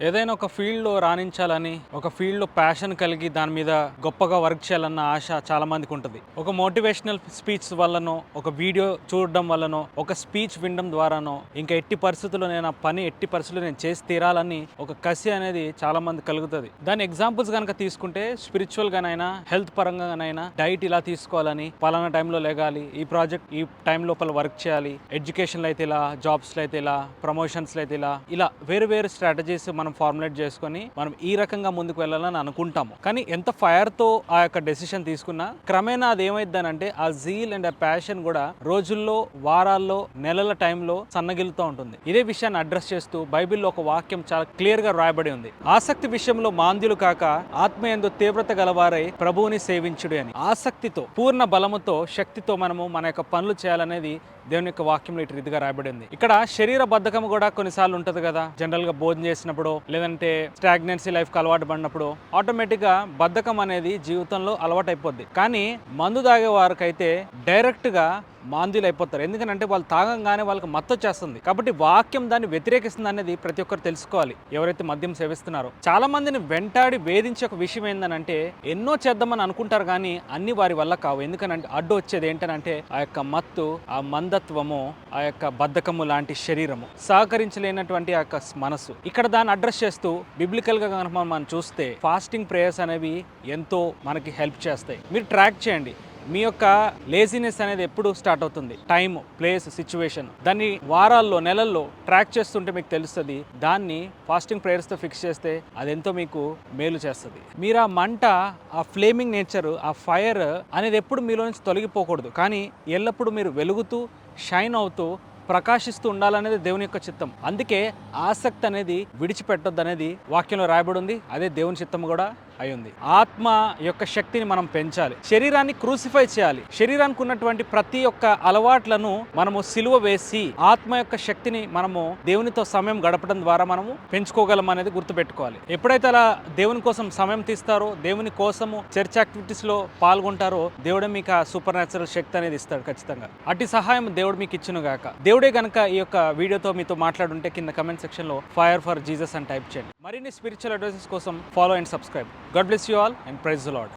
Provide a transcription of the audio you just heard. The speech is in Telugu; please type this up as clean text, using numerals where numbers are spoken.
ఏదైనా ఒక ఫీల్డ్లో రాణించాలని, ఒక ఫీల్డ్లో ప్యాషన్ కలిగి దాని మీద గొప్పగా వర్క్ చేయాలన్న ఆశ చాలా మందికి ఉంటుంది. ఒక మోటివేషనల్ స్పీచ్ వల్లనో, ఒక వీడియో చూడడం వల్లనో, ఒక స్పీచ్ వినడం ద్వారానో, ఇంకా ఎట్టి పరిస్థితుల్లో నేను ఆ పని ఎట్టి పరిస్థితుల్లో నేను చేసి తీరాలని ఒక కసి అనేది చాలా మంది కలుగుతుంది. దాని ఎగ్జాంపుల్స్ కనుక తీసుకుంటే స్పిరిచువల్ గానైనా, హెల్త్ పరంగానైనా, డైట్ ఇలా తీసుకోవాలని, పలానా టైంలో లేగాలి, ఈ ప్రాజెక్ట్ ఈ టైం లోపల వర్క్ చేయాలి, ఎడ్యుకేషన్లో అయితే ఇలా, జాబ్స్లో అయితే ఇలా, ప్రమోషన్స్లో అయితే ఇలా వేరు వేరు స్ట్రాటజీస్ మనం ఫార్ములేట్ చేసుకొని మనం ఈ రకంగా ముందుకు వెళ్ళాలని అనుకుంటాము. కానీ ఎంత ఫైర్తో ఆ యొక్క డెసిషన్ తీసుకున్నా క్రమేణా అది ఏమైందనంటే ఆ జీల్ అండ్ ఆ ప్యాషన్ కూడా రోజుల్లో, వారాల్లో, నెలల టైంలో సన్నగిలుతూ ఉంటుంది. ఇదే విషయాన్ని అడ్రస్ చేస్తూ బైబిల్లో ఒక వాక్యం చాలా క్లియర్ గా రాయబడి ఉంది. ఆసక్తి విషయంలో మాంద్యులు కాక ఆత్మయందు తీవ్రత గలవారై ప్రభువుని సేవించుడు అని. ఆసక్తితో, పూర్ణ బలముతో, శక్తితో మనము మన యొక్క పనులు చేయాలనేది దేవుని యొక్క వాక్యంలో ఇటు రీతిగా రాయబడింది. ఇక్కడ శరీర బద్ధకం కూడా కొన్నిసార్లు ఉంటుంది కదా. జనరల్ గా భోజనం చేసినప్పుడు, లేదంటే స్టాగ్నెన్సీ లైఫ్ కి అలవాటు పడినప్పుడు ఆటోమేటిక్ గా బద్ధకం అనేది జీవితంలో అలవాటు అయిపోద్ది. కానీ మందు తాగే వారికైతే డైరెక్ట్ గా మాంద్యులు అయిపోతారు. ఎందుకంటే వాళ్ళు తాగంగానే వాళ్ళకి మత్తు వచ్చేస్తుంది. కాబట్టి వాక్యం దాన్ని వ్యతిరేకిస్తుంది అనేది ప్రతి ఒక్కరు తెలుసుకోవాలి, ఎవరైతే మద్యం సేవిస్తున్నారో. చాలా మందిని వెంటాడి వేధించే ఒక విషయం ఏంటంటే ఎన్నో చేద్దామని అనుకుంటారు కానీ అన్ని వారి వల్ల కావు. ఎందుకనంటే అడ్డు వచ్చేది ఏంటనంటే ఆ యొక్క మత్తు, ఆ మందత్వము, ఆ యొక్క బద్ధకము లాంటి శరీరము, సహకరించలేనటువంటి ఆ యొక్క మనసు. ఇక్కడ దాన్ని అడ్రస్ చేస్తూ బిబ్లికల్ గా కనుక మనం చూస్తే ఫాస్టింగ్ ప్రేయర్స్ అనేవి ఎంతో మనకి హెల్ప్ చేస్తాయి. మీరు ట్రాక్ చేయండి మీ యొక్క లేజినెస్ అనేది ఎప్పుడు స్టార్ట్ అవుతుంది. టైం, ప్లేస్, సిచ్యువేషన్, దాన్ని వారాల్లో, నెలల్లో ట్రాక్ చేస్తుంటే మీకు తెలుస్తుంది. దాన్ని ఫాస్టింగ్ ప్రేయర్స్తో ఫిక్స్ చేస్తే అదెంతో మీకు మేలు చేస్తుంది. మీరు ఆ మంట, ఆ ఫ్లేమింగ్ నేచర్, ఆ ఫైర్ అనేది ఎప్పుడు మీలో నుంచి తొలగిపోకూడదు. కానీ ఎల్లప్పుడూ మీరు వెలుగుతూ, షైన్ అవుతూ, ప్రకాశిస్తూ ఉండాలనేది దేవుని యొక్క చిత్తం. అందుకే ఆసక్తి అనేది విడిచిపెట్టొద్దు అనేది వాక్యంలో రాయబడి ఉంది. అదే దేవుని చిత్తం కూడా అయ్యింది. ఆత్మ యొక్క శక్తిని మనం పెంచాలి, శరీరాన్ని క్రూసిఫై చేయాలి. శరీరానికి ఉన్నటువంటి ప్రతి ఒక్క అలవాట్లను మనము సిలువ వేసి ఆత్మ యొక్క శక్తిని మనము దేవునితో సమయం గడపడం ద్వారా మనము పెంచుకోగలం అనేది గుర్తుపెట్టుకోవాలి. ఎప్పుడైతే అలా దేవుని కోసం సమయం తీస్తారో, దేవుని కోసము చర్చ్ యాక్టివిటీస్ లో పాల్గొంటారో, దేవుడే మీకు ఆ సూపర్ న్యాచురల్ శక్తి అనేది ఇస్తాడు ఖచ్చితంగా. అట్టి సహాయం దేవుడు మీకు ఇచ్చును గాక. దేవుడే గనక ఈ యొక్క వీడియోతో మీతో మాట్లాడుంటే కింద కమెంట్ సెక్షన్ లో ఫైర్ ఫర్ జీసస్ అని టైప్ చేయండి. మరిన్ని స్పిరిచువల్ అడ్వైసెస్ కోసం follow and subscribe. God bless you all and praise the Lord.